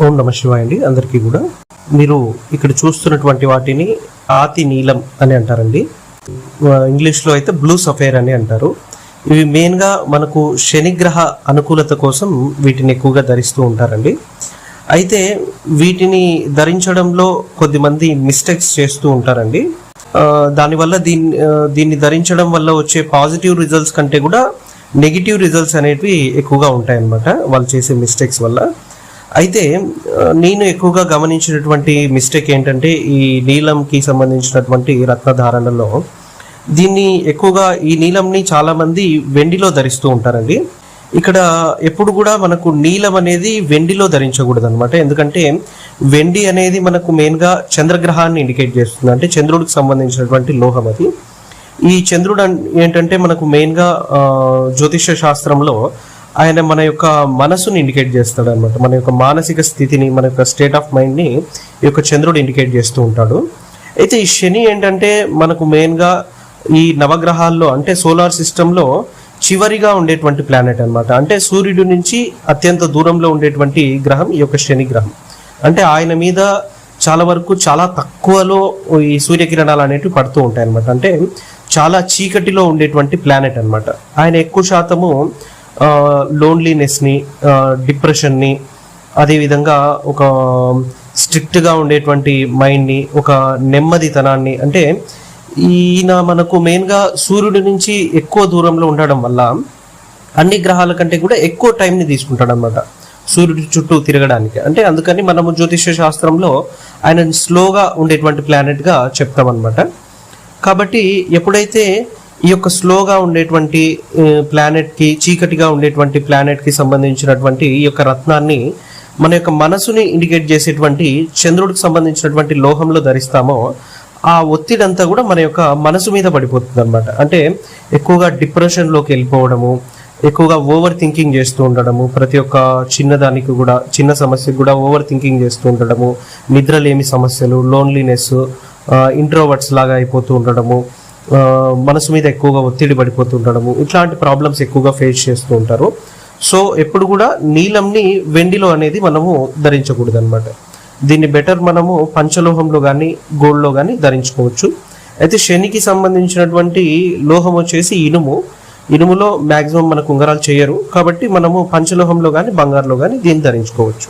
ఓం నమ శివాయ అండి. అందరికీ కూడా మీరు ఇక్కడ చూస్తున్నటువంటి వాటిని ఆతి నీలం అని అంటారండి. ఇంగ్లీష్లో అయితే బ్లూ సఫైర్ అని అంటారు. ఇవి మెయిన్గా మనకు శనిగ్రహ అనుకూలత కోసం వీటిని ఎక్కువగా ధరిస్తూ ఉంటారండి. అయితే వీటిని ధరించడంలో కొద్దిమంది మిస్టేక్స్ చేస్తూ ఉంటారండి. దానివల్ల దీన్ని ధరించడం వల్ల వచ్చే పాజిటివ్ రిజల్ట్స్ కంటే కూడా నెగిటివ్ రిజల్ట్స్ అనేవి ఎక్కువగా ఉంటాయన్నమాట వాళ్ళు చేసే మిస్టేక్స్ వల్ల. అయితే నేను ఎక్కువగా గమనించినటువంటి మిస్టేక్ ఏంటంటే ఈ నీలంకి సంబంధించినటువంటి రత్నధారణలో దీన్ని ఎక్కువగా ఈ నీలంని చాలామంది వెండిలో ధరిస్తూ ఉంటారండి. ఇక్కడ ఎప్పుడు కూడా మనకు నీలం అనేది వెండిలో ధరించకూడదు అనమాట. ఎందుకంటే వెండి అనేది మనకు మెయిన్గా చంద్రగ్రహాన్ని ఇండికేట్ చేస్తుంది, అంటే చంద్రుడికి సంబంధించినటువంటి లోహం అది. ఈ చంద్రుడు ఏంటంటే మనకు మెయిన్గా జ్యోతిష శాస్త్రంలో ఆయన మన యొక్క మనసుని ఇండికేట్ చేస్తాడు అనమాట. మన యొక్క మానసిక స్థితిని, మన యొక్క స్టేట్ ఆఫ్ మైండ్ని ఈ యొక్క చంద్రుడు ఇండికేట్ చేస్తూ ఉంటాడు. అయితే ఈ శని ఏంటంటే మనకు మెయిన్గా ఈ నవగ్రహాల్లో అంటే సోలార్ సిస్టంలో చివరిగా ఉండేటువంటి ప్లానెట్ అనమాట. అంటే సూర్యుడి నుంచి అత్యంత దూరంలో ఉండేటువంటి గ్రహం ఈ యొక్క శని గ్రహం. అంటే ఆయన మీద చాలా వరకు చాలా తక్కువలో ఈ సూర్యకిరణాలు అనేటివి పడుతూ ఉంటాయి అనమాట. అంటే చాలా చీకటిలో ఉండేటువంటి ప్లానెట్ అనమాట. ఆయన ఎక్కువ శాతము లోన్లీనెస్ని, డిప్రెషన్ని, అదేవిధంగా ఒక స్ట్రిక్ట్గా ఉండేటువంటి మైండ్ని, ఒక నెమ్మదితనాన్ని, అంటే ఈయన మనకు మెయిన్గా సూర్యుడి నుంచి ఎక్కువ దూరంలో ఉండడం వల్ల అన్ని గ్రహాల కంటే కూడా ఎక్కువ టైంని తీసుకుంటాడు అనమాట సూర్యుడి చుట్టూ తిరగడానికి. అంటే అందుకని మనము జ్యోతిష శాస్త్రంలో ఆయన స్లోగా ఉండేటువంటి ప్లానెట్గా చెప్తామన్నమాట. కాబట్టి ఎప్పుడైతే ఈ యొక్క స్లోగా ఉండేటువంటి ప్లానెట్కి, చీకటిగా ఉండేటువంటి ప్లానెట్కి సంబంధించినటువంటి ఈ యొక్క రత్నాన్ని మన యొక్క మనసుని ఇండికేట్ చేసేటువంటి చంద్రుడికి సంబంధించినటువంటి లోహంలో ధరిస్తామో ఆ ఒత్తిడి అంతా కూడా మన యొక్క మనసు మీద పడిపోతుంది అనమాట. అంటే ఎక్కువగా డిప్రెషన్లోకి వెళ్ళిపోవడము, ఎక్కువగా ఓవర్ థింకింగ్ చేస్తూ ఉండడము, ప్రతి ఒక్క చిన్నదానికి కూడా, చిన్న సమస్యకు కూడా ఓవర్ థింకింగ్ చేస్తూ ఉండడము, నిద్రలేమి సమస్యలు, లోన్లీనెస్, ఇంట్రోవర్ట్స్ లాగా అయిపోతూ ఉండడము, మనసు మీద ఎక్కువగా ఒత్తిడి పడిపోతూ ఉండడము, ఇట్లాంటి ప్రాబ్లమ్స్ ఎక్కువగా ఫేస్ చేస్తూ ఉంటారు. సో ఎప్పుడు కూడా నీలంని వెండిలో అనేది మనము ధరించకూడదు అనమాట. దీన్ని బెటర్ మనము పంచలోహంలో కానీ గోల్డ్లో కానీ ధరించుకోవచ్చు. అయితే శనికి సంబంధించినటువంటి లోహం వచ్చేసి ఇనుములో మ్యాక్సిమం మనకు ఉంగరాలు చేయరు, కాబట్టి మనము పంచలోహంలో కానీ బంగారులో కానీ దీన్ని ధరించుకోవచ్చు.